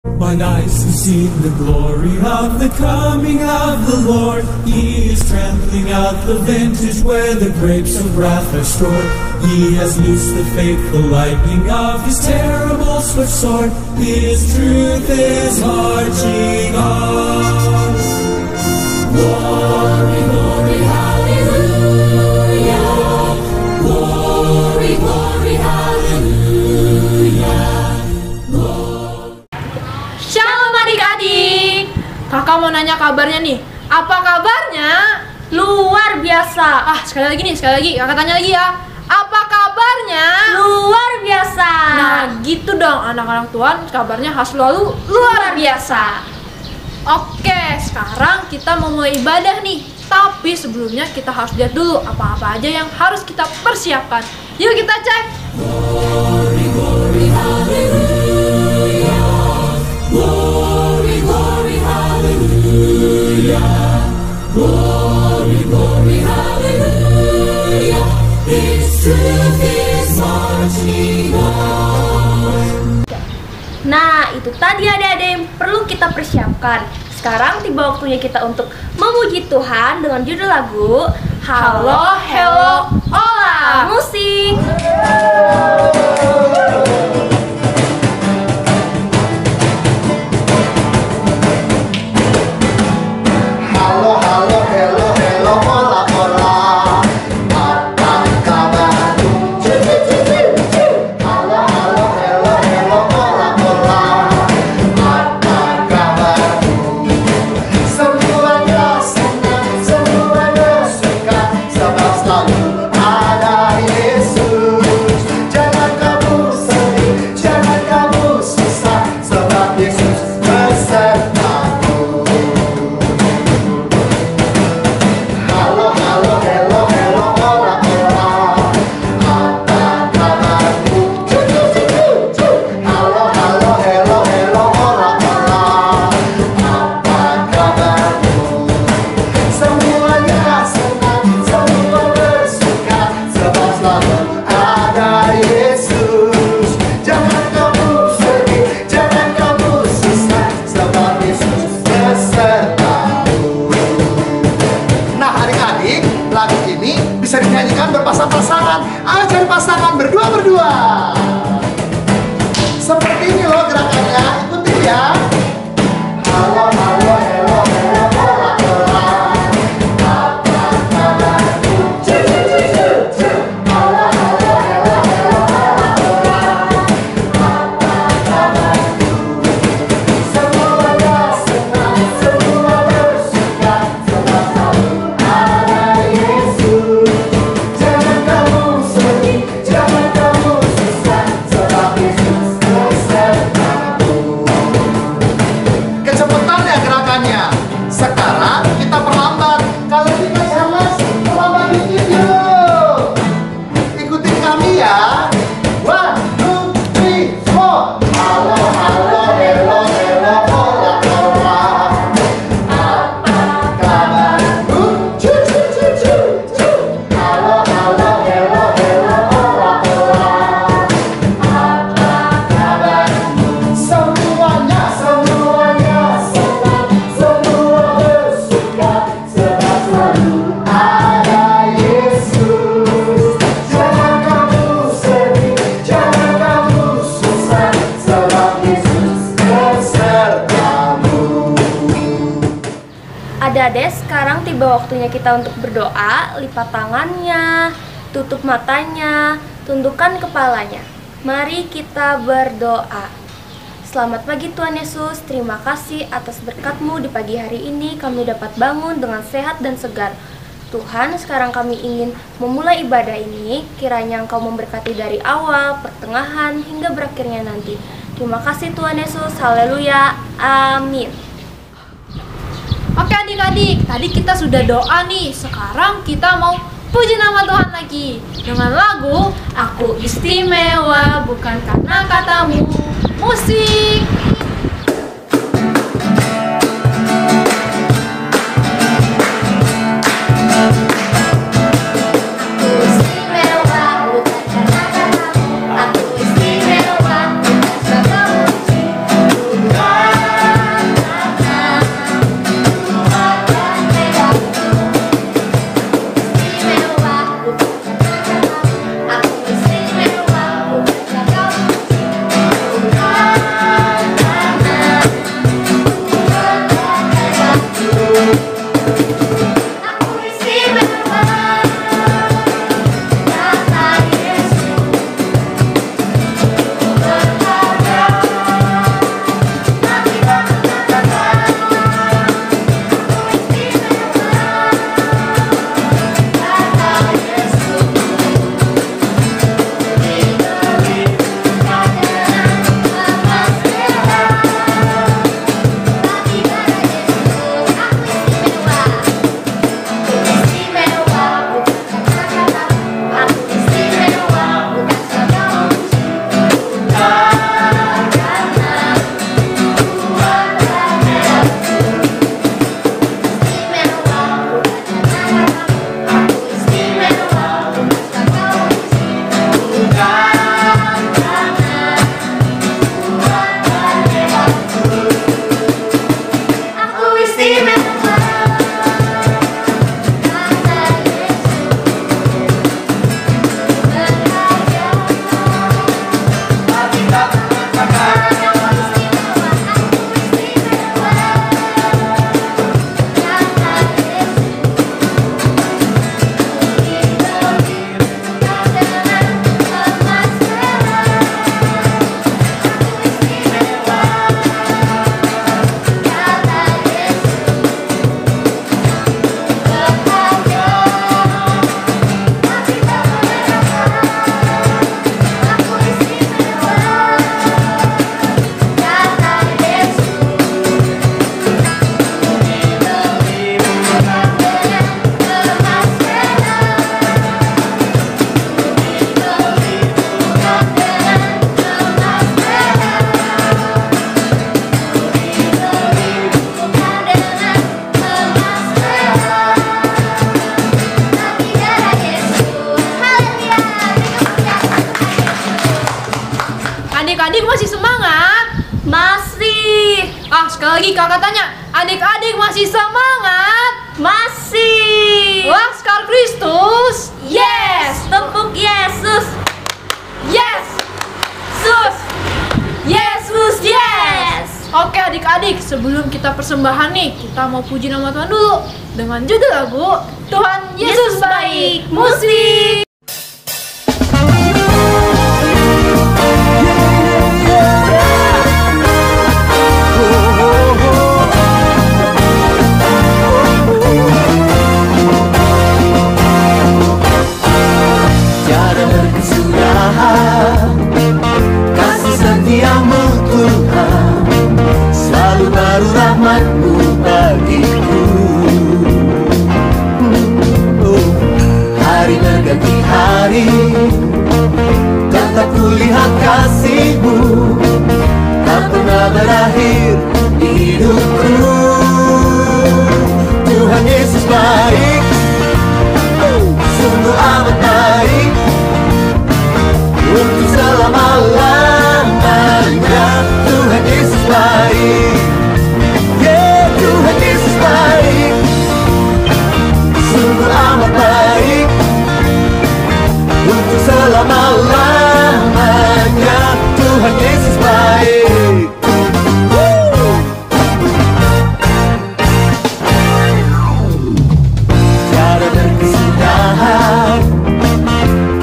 Mine eyes have seen the glory of the coming of the Lord. He is trampling out the vintage where the grapes of wrath are stored. He has loosed the faithful lightning of his terrible swift sword. His truth is marching on. Glory, glory, hallelujah. Glory, glory, hallelujah. Shalom adik-adik. Kakak mau nanya kabarnya nih. Apa kabarnya? Luar biasa. Sekali lagi nih, sekali lagi. Kakak tanya lagi ya. Apa kabarnya? Luar biasa. Nah, gitu dong anak-anak Tuhan, kabarnya harus selalu luar biasa. Oke, sekarang kita mau mulai ibadah nih. Tapi sebelumnya kita harus lihat dulu apa-apa aja yang harus kita persiapkan. Yuk kita cek. Glory, glory, hallelujah. Glory, glory, hallelujah. Glory, glory, hallelujah. His truth is marching on. Nah, itu tadi adik-adik yang perlu kita persiapkan. Sekarang tiba waktunya kita untuk memuji Tuhan dengan judul lagu Halo, Hello, Ola. Musik. Halo, halo, hello, hello, hola, hola. Apa kabarmu? Halo, halo, hello, hello, hola, hola. Apa kabarmu? Semuanya senang, semuanya suka, sebab selalu ada Yesus. Jangan kamu sedih, jangan kamu susah, sebab Yesus besertamu. Halo, halo, hello, hello, hola, hola. Apa kabarmu? Halo, halo, hello, hello, hola, hola. Apa kabarmu? Semuanya senang, semua bersuka, sebab selalu ada Yesus. Jangan kamu sedih, jangan kamu susah, sebab Yesus besertamu. Nah adik-adik, lagu ini bisa dinyanyikan berpasang-pasangan. Ayo cari pasangan berdua-berdua. Seperti ini loh gerakannya, ikuti ya. Halo, halo, hello, hello, hola, hola. Apa kabarmu? Halo, halo, hello, hello, hola, hola. Apa kabarmu? Semuanya senang, semua bersuka, sebab selalu ada Yesus. Jangan kamu sedih, jangan kamu susah, sebab Yesus besertamu. Kecepatan ya gerakannya. Sekarang kita perlambat. Kalau kita challenge, perlambat dikit yuk. Ikutin kami ya. 1, 2, 3, 4. Halo, halo, hello, hello, hola, hola. Apa kabarmu? Halo, halo, hello, hello, hola, hola. Apa kabarmu? Semuanya, semuanya senang, semua bersuka, sebab selalu ada Yesus. Jangan kamu sedih, jangan kamu susah, sebab Yesus besertamu. Adik-adik, sekarang tiba waktunya kita untuk berdoa. Lipat tangannya, tutup matanya, tundukkan kepalanya. Mari kita berdoa. Selamat pagi Tuhan Yesus, terima kasih atas berkat-Mu di pagi hari ini kami dapat bangun dengan sehat dan segar. Tuhan, sekarang kami ingin memulai ibadah ini, kiranya Engkau memberkati dari awal, pertengahan, hingga berakhirnya nanti. Terima kasih Tuhan Yesus, haleluya, amin. Oke adik-adik, tadi kita sudah doa nih. Sekarang kita mau puji nama Tuhan lagi dengan lagu Aku Istimewa Bukan Karena Katamu. Musik. Aku istimewa, bukan karena katamu. Aku istimewa, bukan sebab sekali lagi kakak tanya, adik-adik masih semangat? Masih. Wah, Laskar Kristus. Yes, tepuk Yesus. Yes. Sus. Yesus, Yes. Oke adik-adik, sebelum kita persembahan nih, kita mau puji nama Tuhan dulu dengan judul lagu Tuhan Yesus Baik. Musik. Tiada berkesudahan kasih setiamu Tuhan, selalu baru rahmat-Mu bagiku. Hari berganti hari, tetap kulihat kasih-Mu, tak pernah berakhir di hidupku. Tuhan Yesus baik, sungguh amat baik, untuk selama-lamanya. Tuhan Yesus baik, yeah, Tuhan Yesus baik, sungguh amat baik, untuk selama-lamanya. Tuhan Yesus baik. Tiada berkesudahan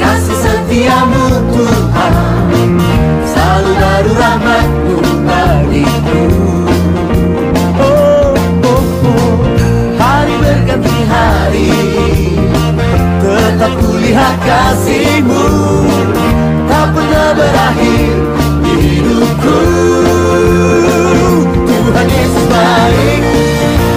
kasih setiamu Tuhan, selalu baru rahmat-Mu bagiku. Oh, oh, oh. Hari berganti hari, tetap kulihat kasih-Mu, tak pernah berakhir di hidupku. Tuhan Yesus baik,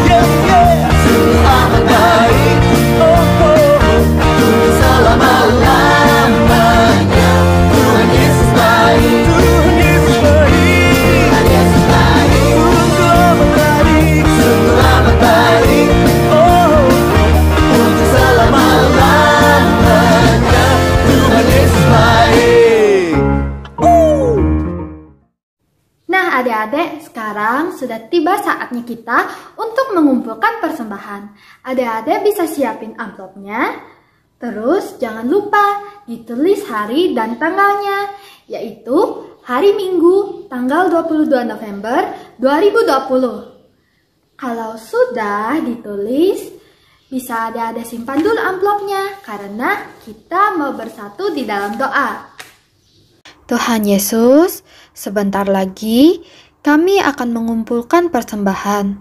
yeah, yeah, sungguh amat baik, oh, oh, oh, untuk selama-lamanya. Tuhan Yesus baik, Tuhan Yesus baik, Tuhan Yesus baik, sungguh amat baik, sungguh amat baik, oh, untuk selama-lamanya. Tuhan Yesus baik. Nah adik-adik, sekarang sudah tiba saatnya kita untuk mengumpulkan persembahan. Adik-adik bisa siapin amplopnya. Terus jangan lupa ditulis hari dan tanggalnya, yaitu hari Minggu tanggal 22 November 2020. Kalau sudah ditulis, bisa adik-adik simpan dulu amplopnya karena kita mau bersatu di dalam doa. Tuhan Yesus, sebentar lagi kami akan mengumpulkan persembahan.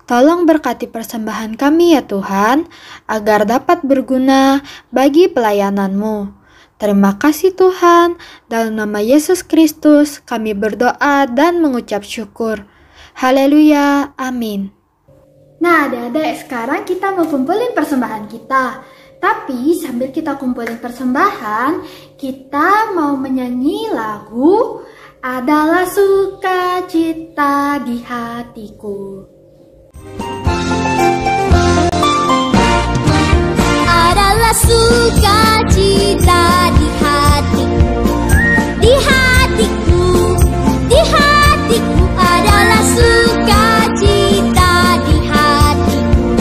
Tolong berkati persembahan kami ya Tuhan, agar dapat berguna bagi pelayanan-Mu. Terima kasih Tuhan, dalam nama Yesus Kristus kami berdoa dan mengucap syukur. Haleluya, amin. Nah adik-adik, sekarang kita mau kumpulin persembahan kita. Tapi sambil kita kumpulin persembahan, kita mau menyanyi lagu Adalah Sukacita di Hatiku. Adalah sukacita di hatiku, di hatiku, di hatiku. Adalah sukacita di hatiku,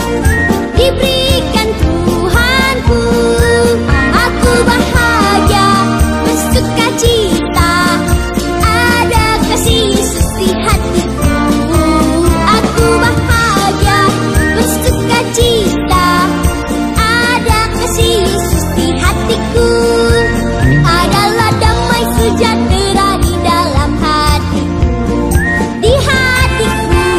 diberikan Tuhanku. Aku bahagia bersukacita, ada kasih Yesus di hatiku. Aku bahagia bersukacita, ada kasih Yesus di hatiku. Adalah damai sejahtera di dalam hatiku, di hatiku,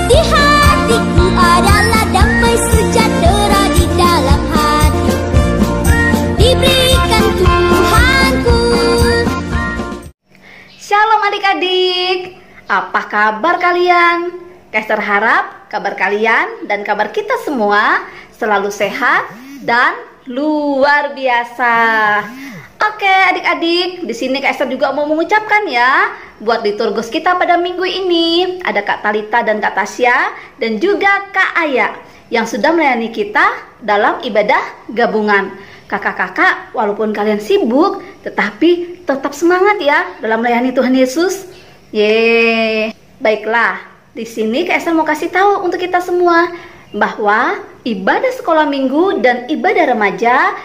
di hatiku. Adalah damai sejahtera di dalam hatiku, diberikan Tuhanku. Shalom adik-adik, apa kabar kalian? Kester harap kabar kalian dan kabar kita semua selalu sehat dan luar biasa. Oke adik-adik, di sini Kak Esther juga mau mengucapkan ya, buat liturgus kita pada minggu ini ada Kak Talita dan Kak Tasya dan juga Kak Aya yang sudah melayani kita dalam ibadah gabungan. Kakak-kakak, walaupun kalian sibuk, tetapi tetap semangat ya dalam melayani Tuhan Yesus. Yeay. Baiklah, di sini Kak Esther mau kasih tahu untuk kita semua bahwa ibadah sekolah minggu dan ibadah remaja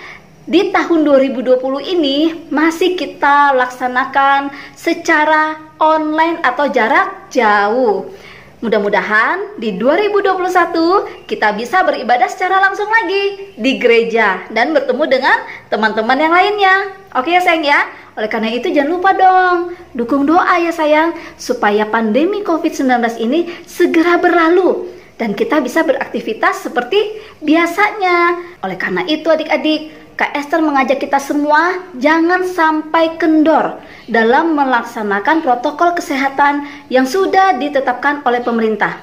di tahun 2020 ini masih kita laksanakan secara online atau jarak jauh. Mudah-mudahan di 2021 kita bisa beribadah secara langsung lagi di gereja dan bertemu dengan teman-teman yang lainnya. Oke ya sayang ya? Oleh karena itu jangan lupa dong, dukung doa ya sayang, supaya pandemi COVID-19 ini segera berlalu dan kita bisa beraktivitas seperti biasanya. Oleh karena itu adik-adik, Kak Esther mengajak kita semua jangan sampai kendor dalam melaksanakan protokol kesehatan yang sudah ditetapkan oleh pemerintah.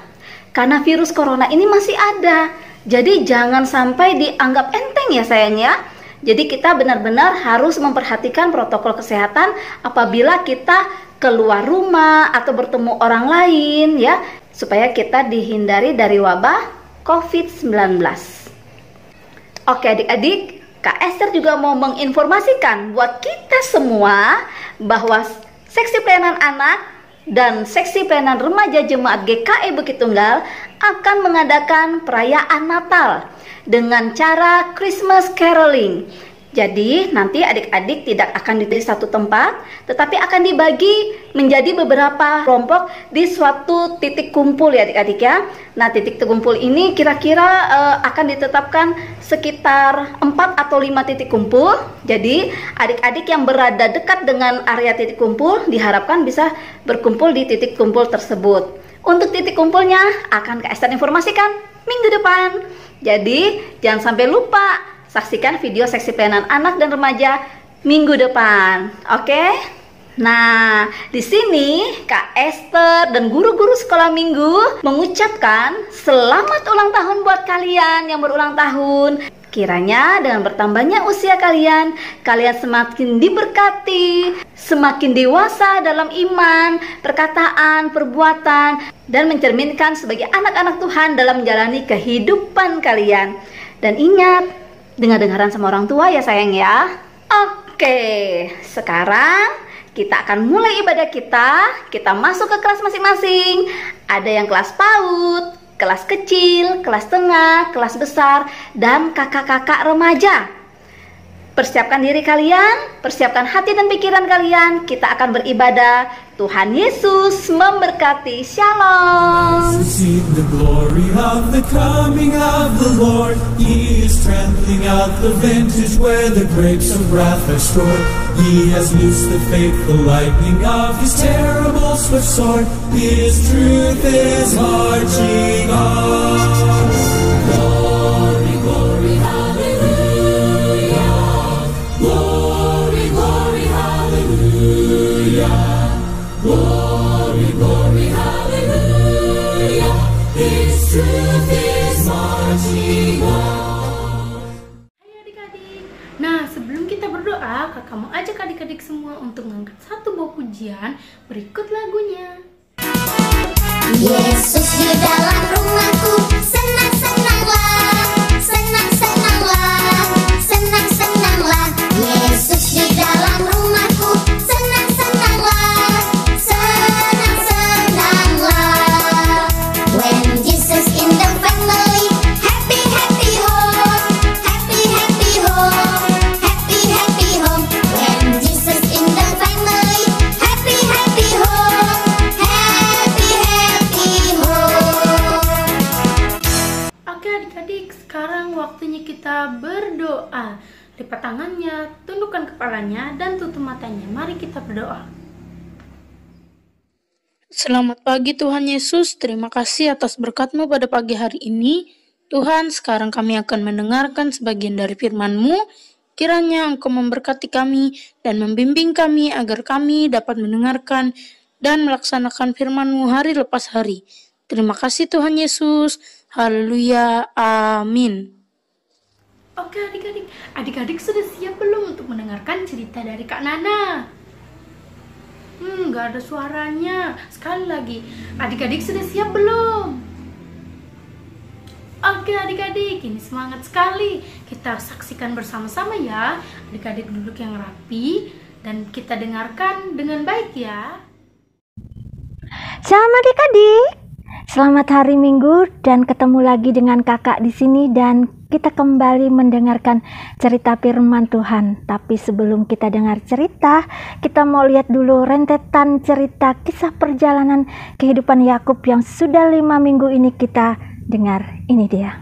Karena virus corona ini masih ada, jadi jangan sampai dianggap enteng ya sayang ya. Jadi kita benar-benar harus memperhatikan protokol kesehatan apabila kita keluar rumah atau bertemu orang lain ya, supaya kita dihindari dari wabah COVID-19. Oke adik-adik, Kak Esther juga mau menginformasikan buat kita semua bahwa seksi pelayanan anak dan seksi pelayanan remaja jemaat GKI Bukit Tunggal akan mengadakan perayaan Natal dengan cara Christmas caroling. Jadi nanti adik-adik tidak akan di satu tempat, tetapi akan dibagi menjadi beberapa kelompok di suatu titik kumpul ya adik-adik ya. Nah titik kumpul ini kira-kira akan ditetapkan sekitar 4 atau 5 titik kumpul. Jadi adik-adik yang berada dekat dengan area titik kumpul diharapkan bisa berkumpul di titik kumpul tersebut. Untuk titik kumpulnya akan Kak Esther informasikan minggu depan. Jadi jangan sampai lupa saksikan video seksi pelayanan anak dan remaja minggu depan. Oke? Nah, di sini Kak Esther dan guru-guru sekolah minggu mengucapkan selamat ulang tahun buat kalian yang berulang tahun. Kiranya dengan bertambahnya usia kalian semakin diberkati, semakin dewasa dalam iman, perkataan, perbuatan, dan mencerminkan sebagai anak-anak Tuhan dalam menjalani kehidupan kalian. Dan ingat, dengar-dengaran sama orang tua ya sayang ya. Oke, sekarang kita akan mulai ibadah kita. Kita masuk ke kelas masing-masing. Ada yang kelas PAUD, kelas kecil, kelas tengah, kelas besar, dan kakak-kakak remaja. Persiapkan diri kalian, persiapkan hati dan pikiran kalian. Kita akan beribadah. Tuhan Yesus memberkati. Shalom. See the glory of the coming of the Lord. He is trampling out the vintage where the grapes of wrath are stored. He has loosed the faithful lightning of his terrible swift sword. His truth is marching on. Glory, glory, hallelujah. Glory, glory, hallelujah. Glory, glory, hallelujah. His truth is marching on. Hai adik-adik. Nah, sebelum kita berdoa, kakak mau ajak adik-adik semua untuk mengangkat satu buah pujian. Berikut lagunya. Yesus di dalam rumahku, senang-senanglah, senang-senanglah, senang-senanglah. Yesus di dalam rumahku, senang-senanglah, senang-senanglah. When Jesus in the family, happy, happy home, happy, happy home, happy, happy home. When Jesus in the family, happy, happy home, happy, happy home. Oke adik-adik, sekarang waktunya kita berdoa. Lipat tangannya, tundukkan kepalanya, dan tutup matanya. Mari kita berdoa. Selamat pagi Tuhan Yesus, terima kasih atas berkat-Mu pada pagi hari ini. Tuhan, sekarang kami akan mendengarkan sebagian dari firman-Mu. Kiranya Engkau memberkati kami dan membimbing kami agar kami dapat mendengarkan dan melaksanakan firman-Mu hari lepas hari. Terima kasih Tuhan Yesus. Haleluya. Amin. Oke adik-adik sudah siap belum untuk mendengarkan cerita dari Kak Nana? Gak ada suaranya. Sekali lagi, adik-adik sudah siap belum? Oke adik-adik, ini semangat sekali. Kita saksikan bersama-sama ya. Adik-adik duduk yang rapi dan kita dengarkan dengan baik ya. Shalom adik-adik. Selamat hari Minggu dan ketemu lagi dengan kakak di sini dan kita kembali mendengarkan cerita firman Tuhan. Tapi sebelum kita dengar cerita, kita mau lihat dulu rentetan cerita kisah perjalanan kehidupan Yakub yang sudah 5 minggu ini kita dengar. Ini dia.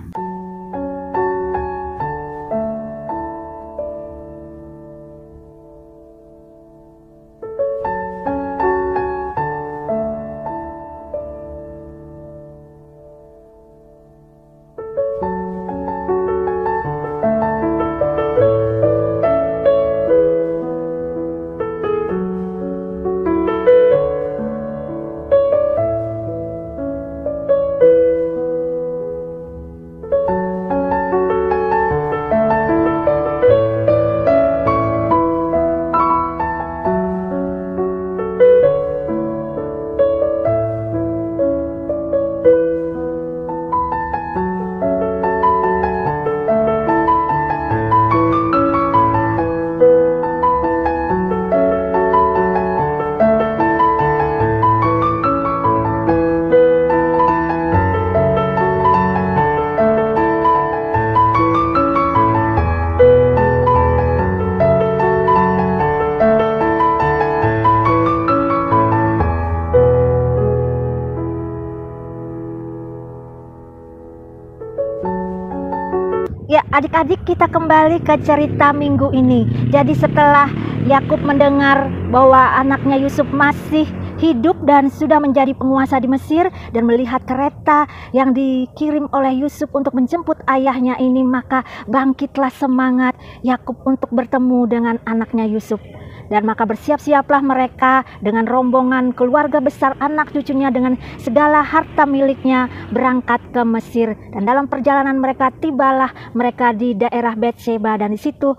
Ya, adik-adik, kita kembali ke cerita minggu ini. Jadi setelah Yakub mendengar bahwa anaknya Yusuf masih hidup dan sudah menjadi penguasa di Mesir dan melihat kereta yang dikirim oleh Yusuf untuk menjemput ayahnya ini, maka bangkitlah semangat Yakub untuk bertemu dengan anaknya Yusuf. Dan maka bersiap-siaplah mereka dengan rombongan keluarga besar anak cucunya dengan segala harta miliknya berangkat ke Mesir. Dan dalam perjalanan mereka tibalah mereka di daerah Betseba dan di situ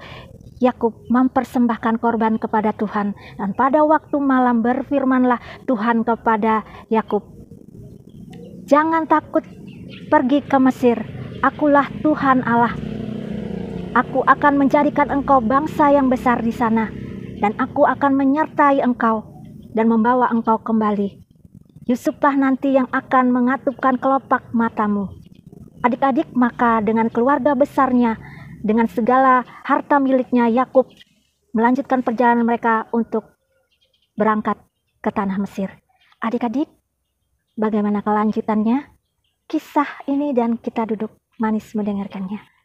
Yakub mempersembahkan korban kepada Tuhan. Dan pada waktu malam berfirmanlah Tuhan kepada Yakub, "Jangan takut pergi ke Mesir, akulah Tuhan Allah. Aku akan menjadikan engkau bangsa yang besar di sana. Dan aku akan menyertai engkau dan membawa engkau kembali. Yusuflah nanti yang akan mengatupkan kelopak matamu." Adik-adik, maka dengan keluarga besarnya, dengan segala harta miliknya, Yakub melanjutkan perjalanan mereka untuk berangkat ke tanah Mesir. Adik-adik, bagaimana kelanjutannya? Kisah ini dan kita duduk manis mendengarkannya.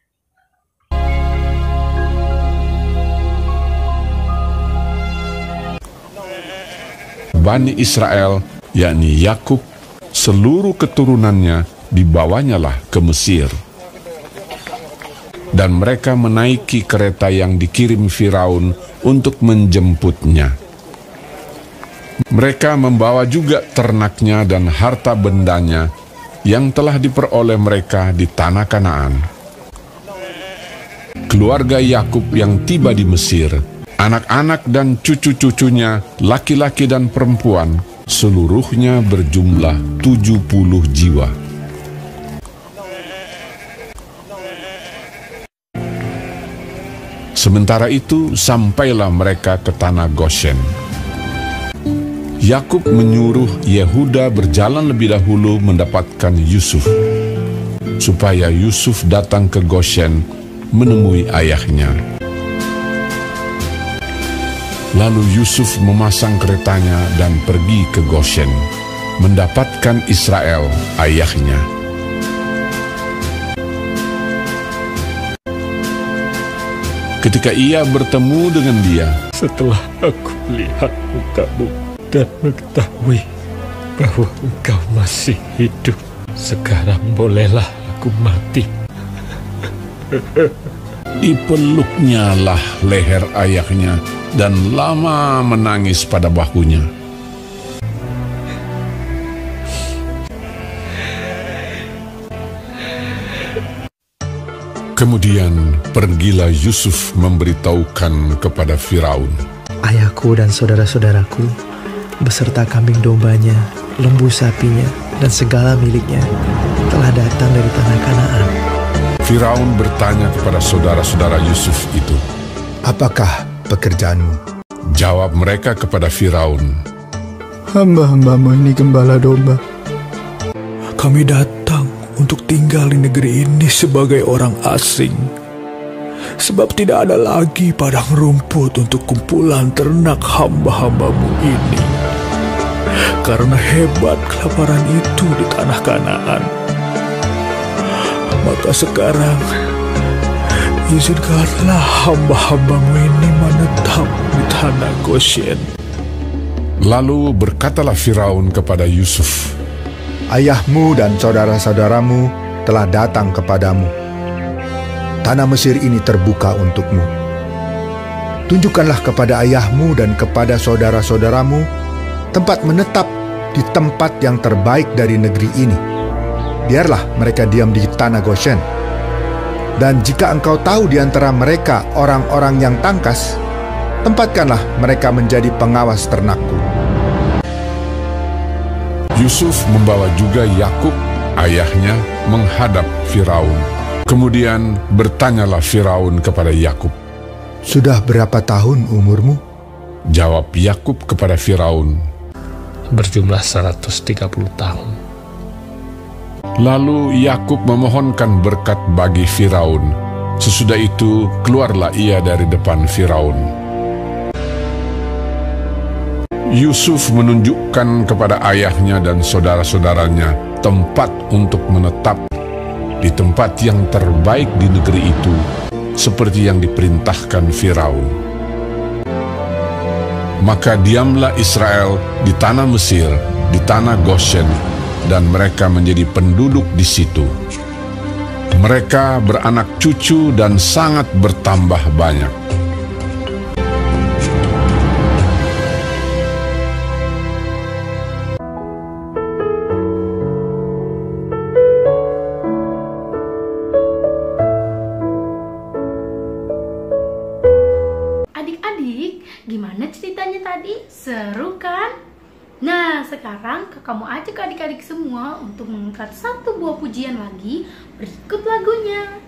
Bani Israel, yakni Yakub, seluruh keturunannya dibawanyalah ke Mesir. Dan mereka menaiki kereta yang dikirim Firaun untuk menjemputnya. Mereka membawa juga ternaknya dan harta bendanya yang telah diperoleh mereka di tanah Kanaan. Keluarga Yakub yang tiba di Mesir, anak-anak dan cucu-cucunya, laki-laki dan perempuan, seluruhnya berjumlah 70 jiwa. Sementara itu, sampailah mereka ke tanah Goshen. Yakub menyuruh Yehuda berjalan lebih dahulu mendapatkan Yusuf, supaya Yusuf datang ke Goshen menemui ayahnya. Lalu Yusuf memasang keretanya dan pergi ke Goshen, mendapatkan Israel, ayahnya. Ketika ia bertemu dengan dia, "Setelah aku melihat mukamu dan mengetahui bahwa engkau masih hidup, sekarang bolehlah aku mati." Dipeluknya lah leher ayahnya dan lama menangis pada bahunya. Kemudian pergilah Yusuf memberitahukan kepada Firaun, "Ayahku dan saudara-saudaraku, beserta kambing dombanya, lembu sapinya, dan segala miliknya, telah datang dari tanah Kanaan." Firaun bertanya kepada saudara-saudara Yusuf itu, "Apakah pekerjaanmu?" Jawab mereka kepada Firaun, "Hamba-hambamu ini gembala domba. kami datang untuk tinggal di negeri ini sebagai orang asing. Sebab tidak ada lagi padang rumput untuk kumpulan ternak hamba-hambamu ini. Karena hebat kelaparan itu di tanah Kanaan. Maka sekarang, izinkanlah hamba-hambamu ini menetap di tanah Goshen. Lalu berkatalah Firaun kepada Yusuf, Ayahmu dan saudara-saudaramu telah datang kepadamu. Tanah Mesir ini terbuka untukmu. Tunjukkanlah kepada ayahmu dan kepada saudara-saudaramu tempat menetap di tempat yang terbaik dari negeri ini. Biarlah mereka diam di tanah Goshen. Dan jika engkau tahu di antara mereka orang-orang yang tangkas, tempatkanlah mereka menjadi pengawas ternakku. Yusuf membawa juga Yakub, ayahnya, menghadap Firaun. Kemudian bertanyalah Firaun kepada Yakub, Sudah berapa tahun umurmu? Jawab Yakub kepada Firaun, Berjumlah 130 tahun. Lalu Yakub memohonkan berkat bagi Firaun. Sesudah itu keluarlah ia dari depan Firaun. Yusuf menunjukkan kepada ayahnya dan saudara-saudaranya tempat untuk menetap di tempat yang terbaik di negeri itu, seperti yang diperintahkan Firaun. Maka diamlah Israel di tanah Mesir, di tanah Goshen, dan mereka menjadi penduduk di situ. Mereka beranak cucu dan sangat bertambah banyak. Adik-adik, gimana ceritanya tadi? Seru kan? Nah, sekarang kamu ajak adik-adik semua untuk mengangkat satu buah pujian lagi. Berikut lagunya.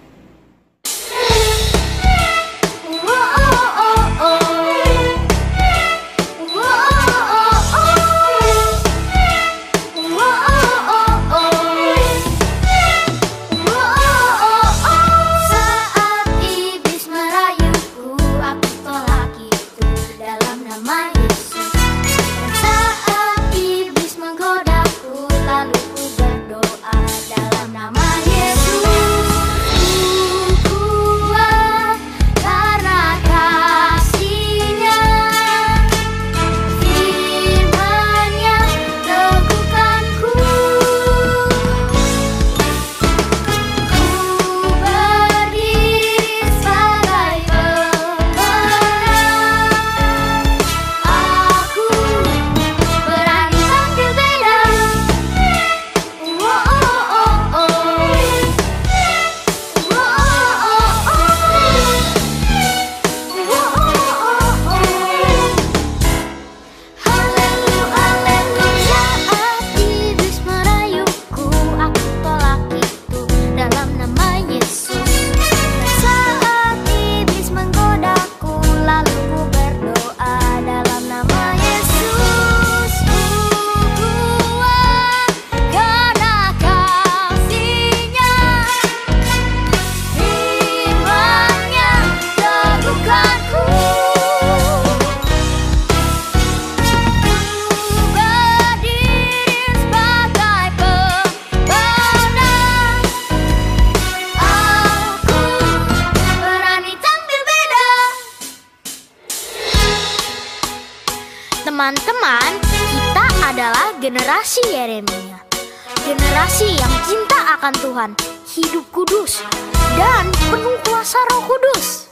Teman-teman, kita adalah generasi Yeremia. Generasi yang cinta akan Tuhan, hidup kudus, dan penuh kuasa Roh Kudus.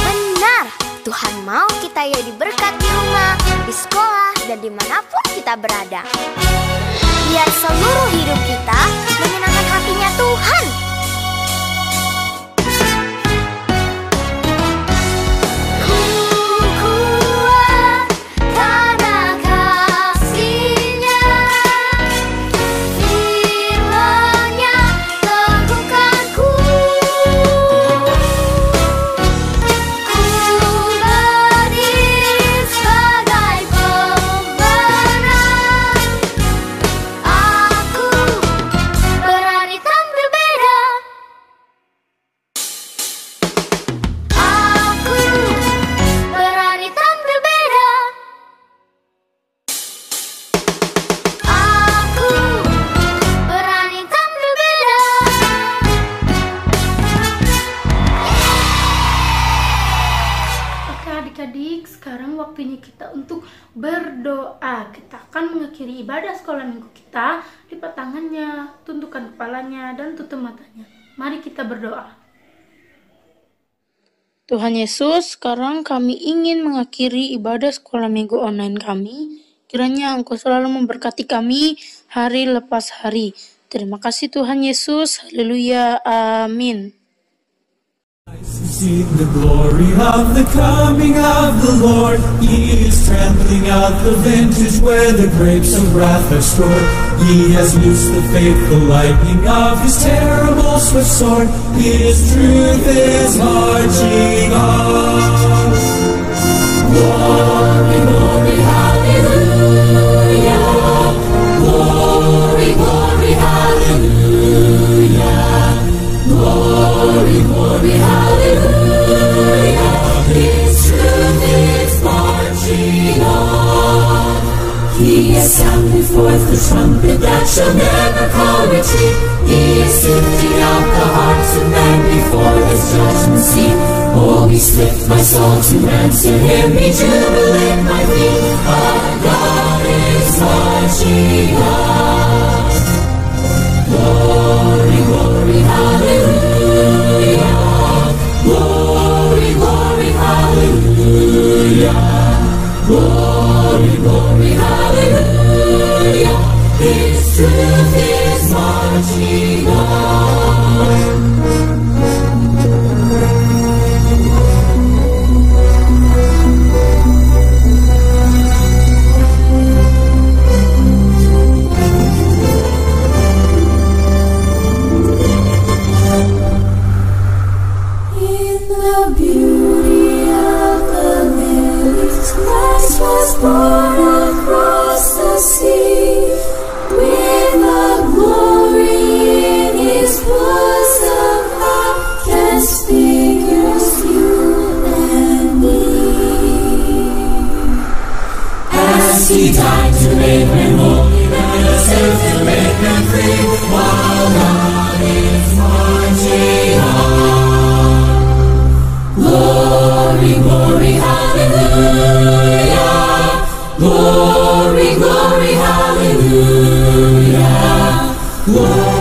Benar, Tuhan mau kita jadi berkat di rumah, di sekolah, dan dimanapun kita berada. Biar seluruh hidup kita menyenangkan hatinya Tuhan. berdoa. Kita akan mengakhiri ibadah sekolah minggu kita, lipat tangannya, tundukkan kepalanya, dan tutup matanya. Mari kita berdoa. Tuhan Yesus, sekarang kami ingin mengakhiri ibadah sekolah minggu online kami. Kiranya Engkau selalu memberkati kami hari lepas hari. Terima kasih Tuhan Yesus. Haleluya. Amin. See the glory of the coming of the Lord. He is trampling out the vintage where the grapes of wrath are stored. He has loosed the faithful lightning of his terrible swift sword. His truth is marching on. Glory, glory, hallelujah. Glory, glory, hallelujah. Glory, glory, hallelujah. His truth is marching on. He has sounded forth the trumpet that shall never call retreat. He is sifting out the hearts of men before his judgment seat. Oh, be swift, my soul, to answer him. Be jubilant, my feet. Our God is marching on. Glory, glory, hallelujah. Glory, glory, hallelujah. Glory, glory, hallelujah. His truth is marching on. Born across the sea, with the glory in his bosom, that transfigures you and me. As he died to make men holy, let us live to make men free, while God is marching on. Glory, glory, hallelujah. Glory, glory, hallelujah. Glory.